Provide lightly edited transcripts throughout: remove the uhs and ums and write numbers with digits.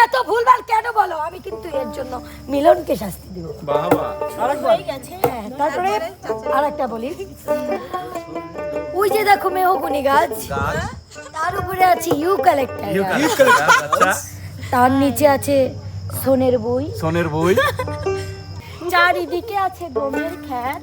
এত ভুলভাল কেন বলো? আমি কিন্তু এর জন্য মিলনকে শাস্তি দেব। বাবা হ্যাঁ, তারপরে আরেকটা বলি, ওই যে দেখো মেহগনি গাছ, তার উপরে আছে ইউক্যালিপটাস গাছ, আচ্ছা তার নিচে আছে সোনের বই, সোনের বই, চারিদিকে আছে গমের খ্যাত,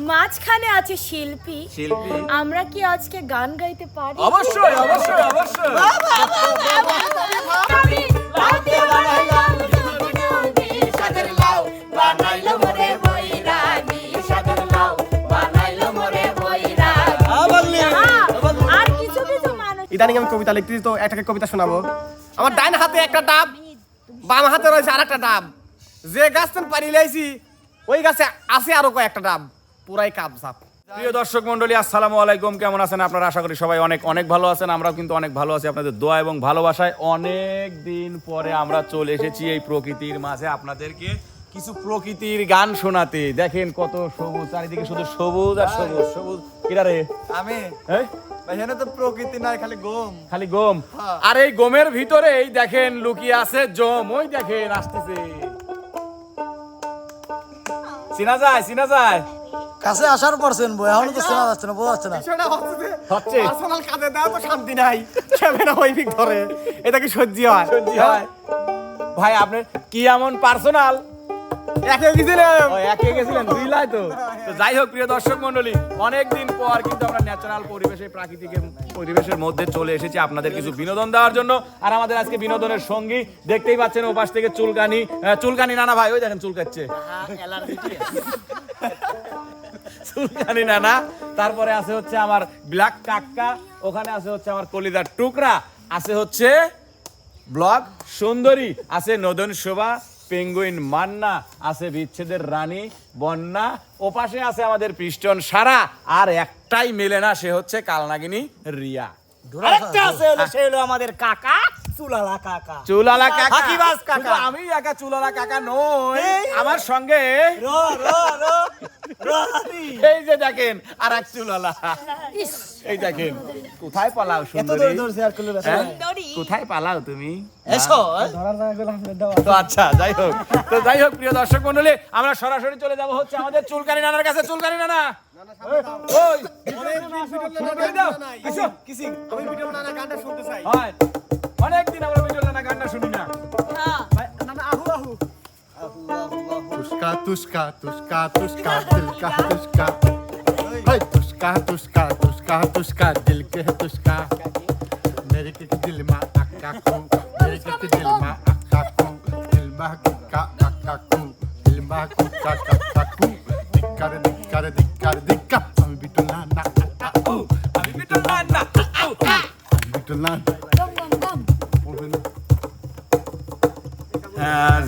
মাঝখানে আছে শিল্পী। আমরা কি আজকে গান গাইতে পারি? অবশ্যই অবশ্যই অবশ্যই। ইদানিং আমি কবিতা লিখতেছি, তো একটা কবিতা শোনাবো। আমার ডান হাতে একটা ডাব, বাম হাতে রয়েছে আর একটা ডাব। যে গাছটা পারি লাইছি ওই গাছে আছে আরো কয়েকটা ডাব, পুরাই কাপ ঝাপ। প্রিয় দর্শক মন্ডলী, আসসালামু আলাইকুম। কেমন আছেন আপনারা? আশা করি সবাই অনেক অনেক ভালো আছেন। আমরাও কিন্তু অনেক ভালো আছি আপনাদের দোয়া এবং ভালোবাসায়। অনেক দিন পরে আমরা চলে এসেছি এই প্রকৃতির মাঝে আপনাদেরকে কিছু প্রকৃতির গান শোনাতে। দেখেন কত সবুজ, চারিদিকে শুধু সবুজ আর সবুজ সবুজ। কিরা রে আমি এই এখানে তো প্রকৃতি নাই, খালি গম। খালি গম, আর এই গমের ভিতরেই দেখেন লুকিয়ে আছে জম। ওই দেখেন আসতেছে, চিনা যায় চিনা যায়। কাছে আসার পরছেন বই এখনো তো শোনা যাচ্ছে না, বোঝা যাচ্ছে না। বিষয়টা হচ্ছে হচ্ছে পার্সোনাল কাজে দেওয়া তো শান্তি নাই, ক্যামেরা ওই দিক ধরে, এটা কি সহ্য হয়? সত্যি হয় ভাই, আপনার কি এমন পার্সোনাল? একে গেছিলাম, একে গেছিলেন বুঝলাই তো। তো যাই হোক প্রিয় দর্শক মন্ডলী, অনেকদিন পর কিন্তু আমরা ন্যাচারাল পরিবেশে, প্রাকৃতিক পরিবেশের মধ্যে চলে এসেছি আপনাদের কিছু বিনোদন দেওয়ার জন্য। আর আমাদের আজকে বিনোদনের সঙ্গী দেখতেই পাচ্ছেন, ওপাশ থেকে চুলকানি, চুলকানি নানা ভাই, ওই দেখেন চুলকাচ্ছে চুলকানি নানা। তারপরে আছে হচ্ছে আমার ব্ল্যাক কাক্কা, ওখানে আছে হচ্ছে আমার কলিদার টুকরা, আছে হচ্ছে ব্লগ সুন্দরী, আছে নদন শোভা, পেঙ্গুইন মান্না, আছে বিচ্ছেদের রানী বন্যা, ওপাশে আছে আমাদের পিস্টন সারা, আর একটাই মেলে না, সে হচ্ছে কালনাগিনী রিয়া। আরেকটা আছে হলো সে হলো আমাদের কাকা চুলালা কাকা। চুলালা কাকা, হাকিবাজ কাকা। শুধু আমি একা চুলালা কাকা নই, আমার সঙ্গে রো রো রো রো হাতি। এই যে দেখেন আর এক চুলালা, এই দেখেন। কোথায় পালাও এত সুন্দরী? দৌড় দৌড়ছে আর করলে ব্যস্ত হ্যাঁ? নাই। কোথায় পালাও তুমি? এসো ধরার জায়গাগুলো আমাদের দেওয়া। তো আচ্ছা যাই হোক, তো যাই হোক প্রিয় দর্শক মন্ডলী, আমরা সরাসরি চলে যাব হচ্ছে আমাদের চুলকানি নানার কাছে। চুলকানি নানা, ওই কিসি কিসি আমি ভিডিও নানা গানটা শুনতে চাই। হয় অনেকদিন আমরা বিজল নানা গানটা শুনি না। নানা আহু আহু तुस्का तुस्का तुस्का तुस्का दिल का तुस्का हाय तुस्का तुस्का तुस्का तुस्का दिल के तुस्का मेरे के दिल में अक्का को मेरे के दिल में अक्का को दिल में अक्का अक्का को दिल में अक्का अक्का को दिक्कर दिक्कर दिक्कर दिक्कर আমি বিটুলা না ও আমি বিজল নানা আমি বিটুলা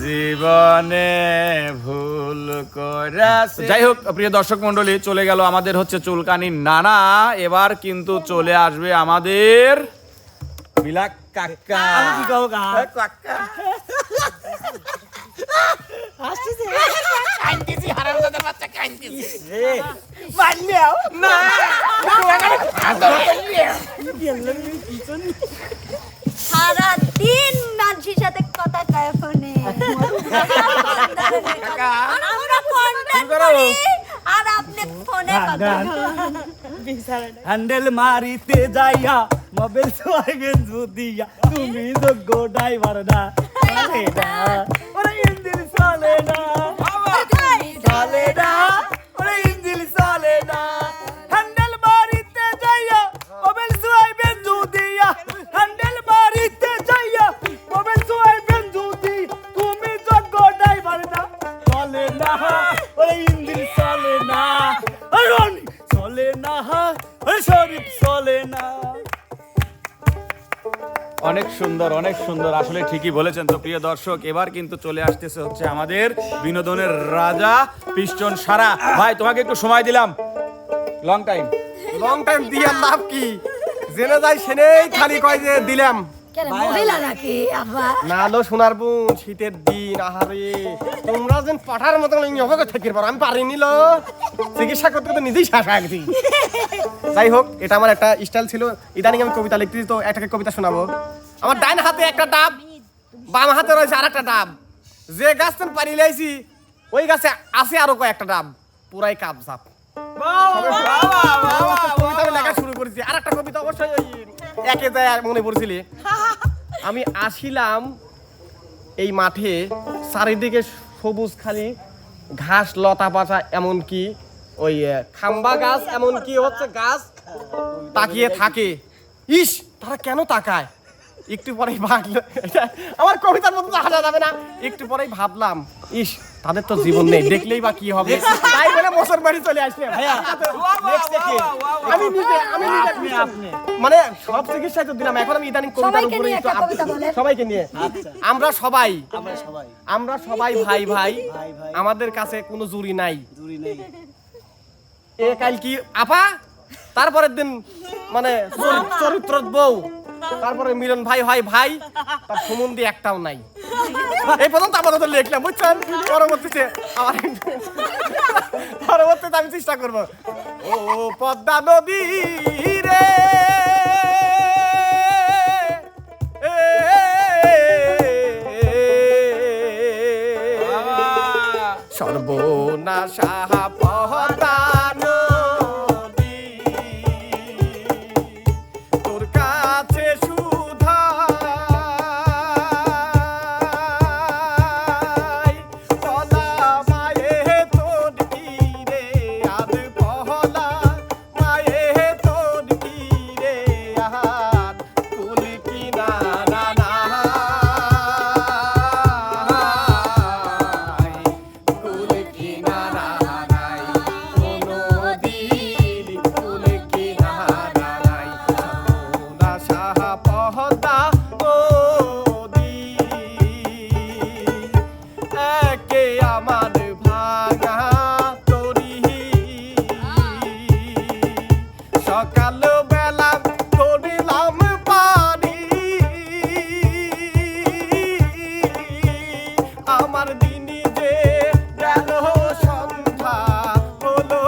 জীবনে ভুল করেছে। যাই হোক প্রিয় দর্শক মন্ডলী, চলে গেল আমাদের হচ্ছে চুলকানি নানা। এবার কিন্তু চলে আসবে আমাদের বিলাক কাকা। আমি কি কও গা? কাকা আসছে কান্দিছি, হারামজাদার বাচ্চা কান্দিছি। রে মারলিও না সারা দিন মানুষের সাথে কথা কয় ফোনে, কাকা আমরা কন্টেন্ট করো? করি আর আপনি ফোনে কথা হ্যান্ডেল মারিতে যাইয়া মোবাইল সোয়াগেন জুদিয়া তুমি যোগ্য ড্রাইভার না চলে না ওরে ইঞ্জিন চলে না চলে না ওরে ইঞ্জিন চলে না হ্যান্ডেল মারিতে যাইয়া মোবাইল সোয়াগেন জুদিয়া হ্যান্ডেল মারিতে যাইয়া মোবাইল সোয়াগেন জুদি তুমি যোগ্য ড্রাইভার না চলে না ওরে ইঞ্জিন চলে না রনি চলে না ওরে শরীফ চলে না। অনেক সুন্দর অনেক সুন্দর, আসলে ঠিকই বলেছেন। তো প্রিয় দর্শক, এবার কিন্তু চলে আসতেছে হচ্ছে আমাদের বিনোদনের রাজা পিস্টন সারা ভাই। তোমাকে একটু সময় দিলাম, লং টাইম দিয়ে লাভ কি? জেনে যাই সেনেই খালি কয় যে দিলাম। কেন মহিলা নাকি আবার? না লো সোনার বোন, শীতের দিন আহারে তোমরা যেন পাঠার মতো অবগত থাকি পারো, আমি পারিনি লো। চিকিৎসা করতে করতে নিজেই শ্বাস হয়ে গেছি। যাই হোক, এটা আমার একটা স্টাইল ছিল। ইদানিং আমি কবিতা লিখতেছি, তো একটা কবিতা শোনাবো। আমার ডান হাতে একটা ডাব, বাম হাতে রয়েছে আর একটা ডাব যে গাছটা পারি লাইছি ওই গাছে আছে আরো কয়েকটা ডাব পুরাই কাপ ঝাপ কবিতা আমি লেখা শুরু করেছি আর একটা কবিতা অবশ্যই ওই একে যায় মনে পড়ছিলি আমি আসিলাম এই মাঠে চারিদিকে সবুজ খালি ঘাস লতা পাতা এমনকি ওই খাম্বা গাছ এমনকি হচ্ছে গাছ তাকিয়ে থাকে ইস তারা কেন তাকায় একটু পরেই ভাবলো আমার কবিতার মতো হাসা যাবে না একটু পরেই ভাবলাম ইস তাদের তো জীবন নেই দেখলেই বা কি হবে তাই বলে মোসর বাড়ি চলে আসলে ভাইয়া আমি নিজে মানে সব চিকিৎসায় তো দিলাম এখন আমি ইদানিং কবিতার উপরে একটু সবাইকে নিয়ে আমরা সবাই ভাই ভাই আমাদের কাছে কোনো জুরি নাই এ কাল কি আপা তারপরের দিন মানে চরিত্র বউ তারপরে মিলন ভাই হয় ভাই তার সম্বন্ধে একটাও নাই এই পর্যন্ত আমাদের লিখলাম বুঝছেন পরবর্তীতে আমি চেষ্টা করবো ও পদ্মা নদী রে সর্বনাশা পদ্মা নদী তোর কাছে সুধাই পলা মায়ে তোর তীরে আর পহলা মায়ে তোর তীরে আর কুল কিনারা সকাল বেলা করিলাম পানি আমার দিনই যে গেল সন্ধ্যা হলো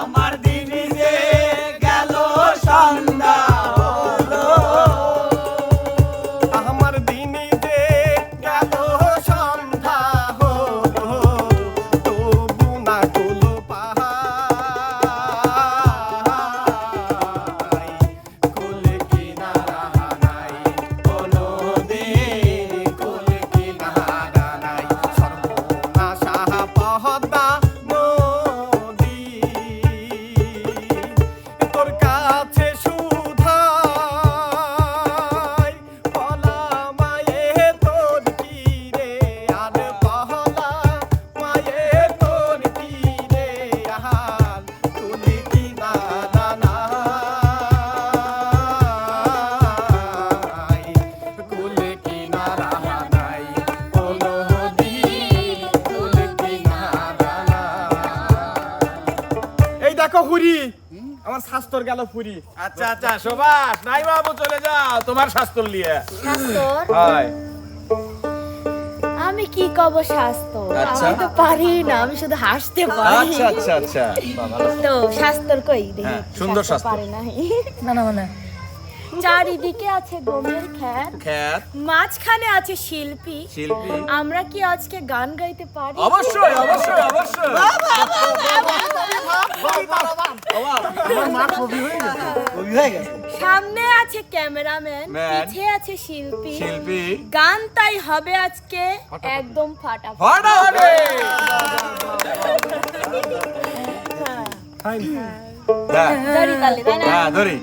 আমার দিনই যে গেল সন্ধ্যা হলো আমার দিনই যে গেল সন্ধ্যা হলো তবু না হলো পাহাড় কুল কিনারা নাই কোনো দিন কুল কিনারা নাই সর্বনাশা পদ্মা নদী তোর কাছে সুধাই পলা মায়ে তোর তীরে আর পহলা মায়ে তোর তীরে আর তুলি কিনারা নাই কুল কিনারা নাই কোনো দিন কুল কিনারা নাই। এই দেখো হুরি আমার শাস্তর গেল ফুরি আচ্ছা আচ্ছা সুভাষ নাই বাবু চলে যাও তোমার শাস্ত্র নিয়ে শাস্তর হয় আমি কি কব শাস্তর আচ্ছা। আমি তো পারি না আমি শুধু হাসতে পারি আচ্ছা আচ্ছা আচ্ছা তো শাস্তর কই দেখি হ্যাঁ, সুন্দর শাস্তর। পারে নাই না চারিদিকে আছে গমের খ্যাত খ্যাত মাঝখানে আছে শিল্পী শিল্পী আমরা কি আজকে গান গাইতে পারি অবশ্যই অবশ্যই অবশ্যই আমার মা কবি হয়ে গেছে কবি হয়ে গেছে সামনে আছে ক্যামেরাম্যান ম্যান। পিছে আছে শিল্পী শিল্পী গান তাই হবে আজকে একদম ফাটাফাটি ফাটাফাটি হ্যাঁ ধরি তালে তাই না হ্যাঁ ধরি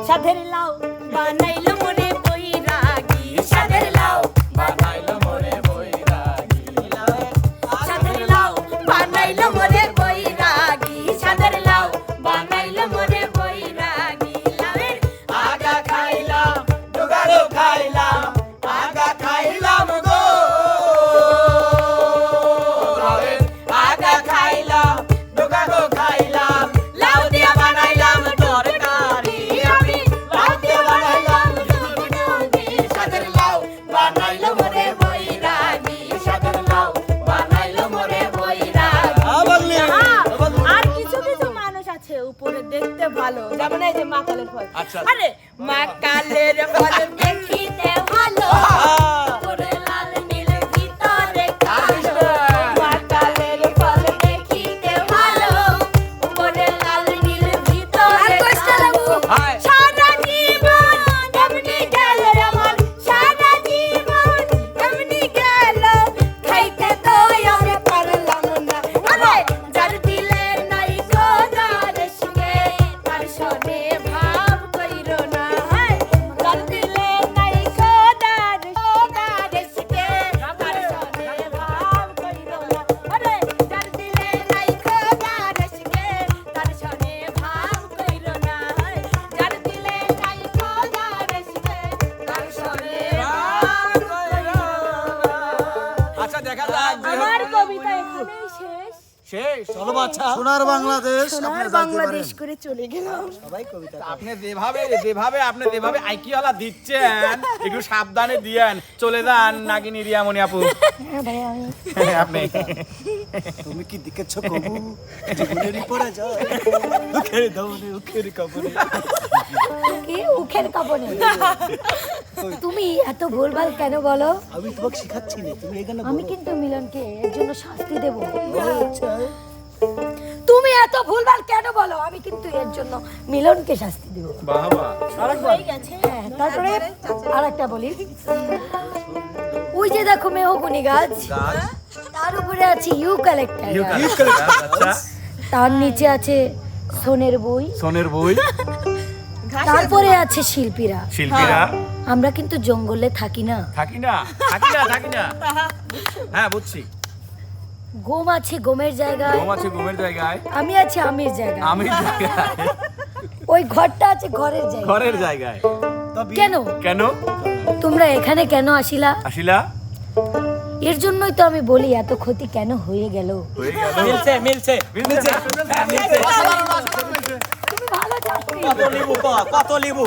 সাধের লাউ বানাইলো মোরে বৈরাগী সাধের লাউ বানাইলো মোরে বৈরাগী সাধের লাউ বানাইলো মোরে বৈরাগী সাধের লাউ বানাইলো মোরে বৈরাগী লাউয়ের আগা খাইলাম দুগালো খাইলাম আগা খাইলাম গো লাউয়ের আগা খাইলাম দুগালো খাইলাম লাউ দিয়া বানাইলাম তরকারি আমি লাউ দিয়া বানাইলাম তরকারি সাদের লাউ বানাইলো মোরে বৈরাগী সাদের লাউ বানাইলো মোরে বৈরাগী আর কিছু কিছু মানুষ আছে উপরে দেখতে ভালো যেমন এই যে মাকালের ফল আচ্ছা। আরে মাকালের ফল দেখি শেষ। চলো বাচ্চা সোনার বাংলাদেশ সোনার বাংলাদেশ করে চলে গেলাম। সবাই কবিতা আপনি যেভাবে আইকিওয়ালা দিচ্ছেন একটু সাবধানে দিয়েন, চলে যান নাগিনী রিয়ামণি আপু। হ্যাঁ ভাই আমি আপনি তুমি কি দেখেছো কবু জীবনেরই পড়া যায় উখের দামনে উখের কাপড়ে কি উখের কাপড়ে তুমি এত ভুলভাল কেন বলো? আমি তোমাকে শিখাচ্ছি না তুমি এখানে আমি কিন্তু মিলনকে এর জন্য শাস্তি দেব। আচ্ছা তুমি এত ভুলভাল কেন বলো? আমি কিন্তু এর জন্য মিলনকে শাস্তি দেব। বাবা হ্যাঁ, তারপরে আরেকটা বলি, ওই যে দেখো মেহগনি গাছ, তার উপরে আছে ইউক্যালিপটাস গাছ, আচ্ছা তার নিচে আছে সোনের বই, সোনের বই, তারপরে আছে শিল্পীরা। শিল্পীরা। আমরা কিন্তু জঙ্গলে থাকি না, থাকি না। হ্যাঁ বুঝছি। গম আছে গমের জায়গায়, ঘুম আছে ঘুমের জায়গায়, আমি আছি আমির জায়গায়, আমির জায়গায়, ওই ঘরটা আছে ঘরের জায়গায়। ঘরের জায়গায়। কেন কেন তোমরা এখানে কেন আসিলা? আসিলা? এর জন্যই তো আমি বলি এত ক্ষতি কেন হয়ে গেল। হয়ে গেল। মিলছে মিলছে মিলছে। তুমি ভালো ছাত্রী। কত লিবু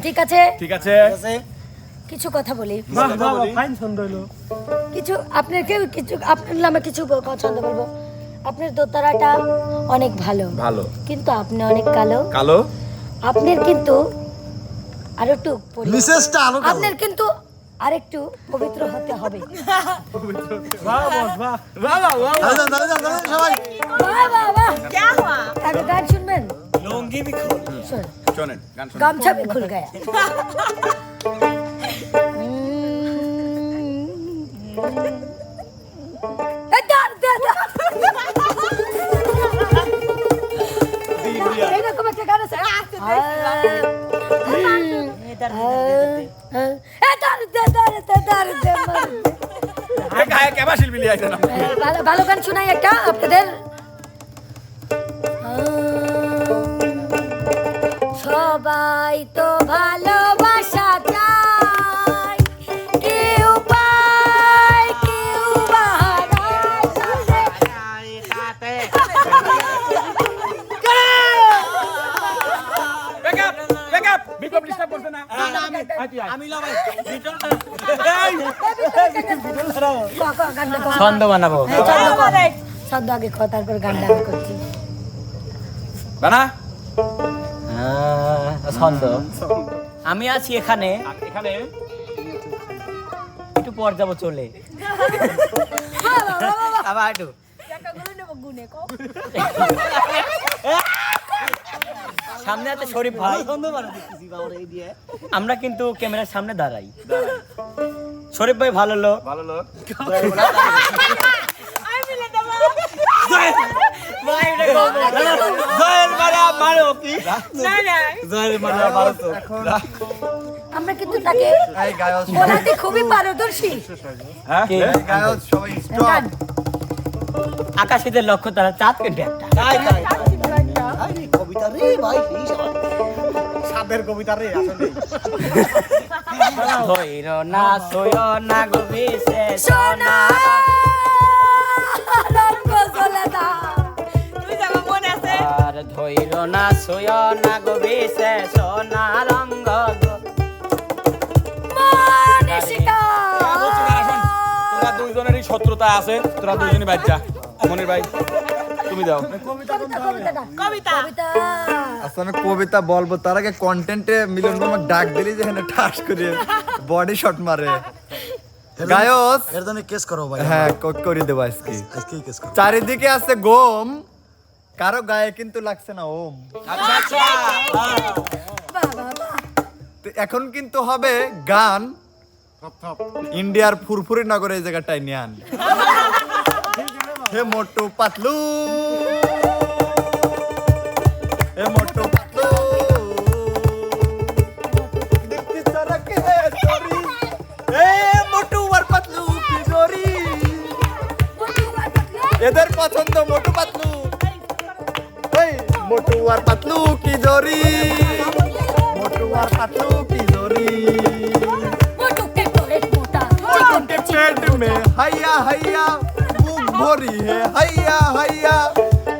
ঠিক আছে, ঠিক আছে। কিছু কথা বলি, ফাইন ছন্দ হলো কিছু আপনার নামে কিছু পছন্দ করবো। আপনার দোতারাটা অনেক ভালো, ভালো। কিন্তু আপনি অনেক কালো। কালো। আপনার কিন্তু আরো একটু মিসেসটা আলো আপনার কিন্তু আরেকটু পবিত্র হতে হবে। সবাই বাহ বাহ বাহ, একটা গান শুনবেন? লঙ্গি বিখল শোন, শোনেন গান শোনেন। গামছা भी खुल गया। এরকম একটা গান আছে। কেবা শিল্পী লিয়ে আইছেন আপনি? ভালো গান শোনাই একটা আপনাদের। সবাই তো ভালোবাসা চায়, কেউ পায় কেউ বা হারায়। Back up! বিপ্লব ডিস্টার্ব করছে না? আমি লাভাই গানটা কর। ছন্দ বানাবো হ্যাঁ, ছন্দ কর। ছন্দ আগে কর, তারপর গানটা আমি করছি। বানা। ছন্দ আমি আছি এখানে এখানে একটু পর যাবো চলে আবার একটু সামনে আছে শরীফ ভাই, আমরা কিন্তু ক্যামেরার সামনে দাঁড়াই। শরীফ ভাই ভালো লোক, ভালো লোক। আমরা কিন্তু তাকে বলাতে খুবই পারদর্শী। হ্যাঁ? সবাই গান। আকাশীদের লক্ষ্য তারা চাঁদকে ডেকটা কবিতা রে ভাই সাদের কবিতা রে আসলে ধৈর না সয় না গো ভেসে সোনা রঙ্গ জলেদা। আর ধৈর না সয় না গো ভেসে সোনা রঙ্গ গো। মনীষিকা। তোরা দুইজনেরই শত্রুতা আছে, তোরা দুইজনই বাচ্চা। মনির ভাই তুমি দাও। কবিতা। আচ্ছা আমি কবিতা বলবো, তার আগে কন্টেন্টে মিলন আমাকে ডাক দিলি যে এখানে ঠাস করে বডি শট মারে গায়স এর জন্য কেস করো ভাই। হ্যাঁ করে দেবো আজকে। আজকেই কেস করো। চারিদিকে আছে গম, কারো গায়ে কিন্তু লাগছে না ওম। আচ্ছা আচ্ছা। তো এখন কিন্তু হবে গান ইন্ডিয়ার ফুরফুরি নগরে এই জায়গাটায় নিয়ে আন। হে মোটু পাতলু, হে মোটু পাতলু, দেখতে সড়কে চোরি, হে মোটু আর পাতলু কি জোরি, এদের পছন্দ মোটু পাতলু, এই মোটু আর পাতলু কি জোরি, মোটু আর পাতলু কি জোরি। হাইয়া হাইয়া বুক ভরি হে হাইয়া হাইয়া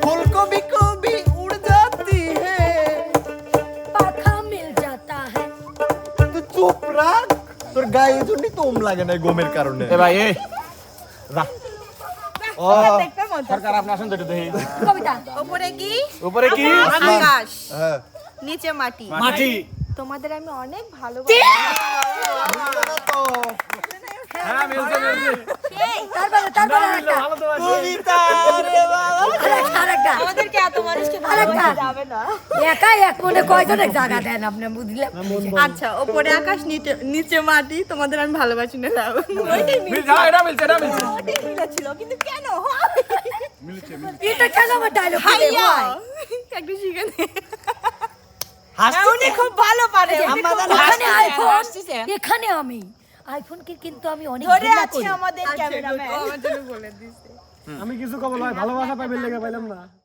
ফুলকপি কবি উড় जाती है পাখা মিল जाता है তুই চুপ রাখ তোর গায়ে জন্যই তো লাগে না গমের কারণে এ ভাই এ ও সরকার আপনি আসেন তো একটু দেখি কবিতা উপরে কি উপরে কি আকাশ হ্যাঁ নিচে মাটি মাটি তোমাদের আমি অনেক ভালোবাসি হ্যাঁ মিলছে তারপরে একটা কবিতা রে বাবা আরেকটা আমাদেরকে এত মানুষকে আরেকটা ভালোবাসা যাবে না একা এক মনে কয়জনের জায়গা দেন আপনি বুঝলেন আচ্ছা উপরে আকাশ নিচে মাটি তোমাদের আমি ভালোবাসি না দাও মিলছে হ্যাঁ, এটা মিলছে ছিল কিন্তু কেন এটা কেন আমার ডায়লগ হাইয়া একটু শিখে নে উনি খুব ভালো পারে এখানে আইফোন এখানে আমি আইফোনকে কিন্তু আমি অনেক ধরে ঘৃণা আছে করি। আমাদের ক্যামেরাম্যান আমি কিছু কবল ভাই ভালোবাসা পাইবেন লেগে পাইলাম না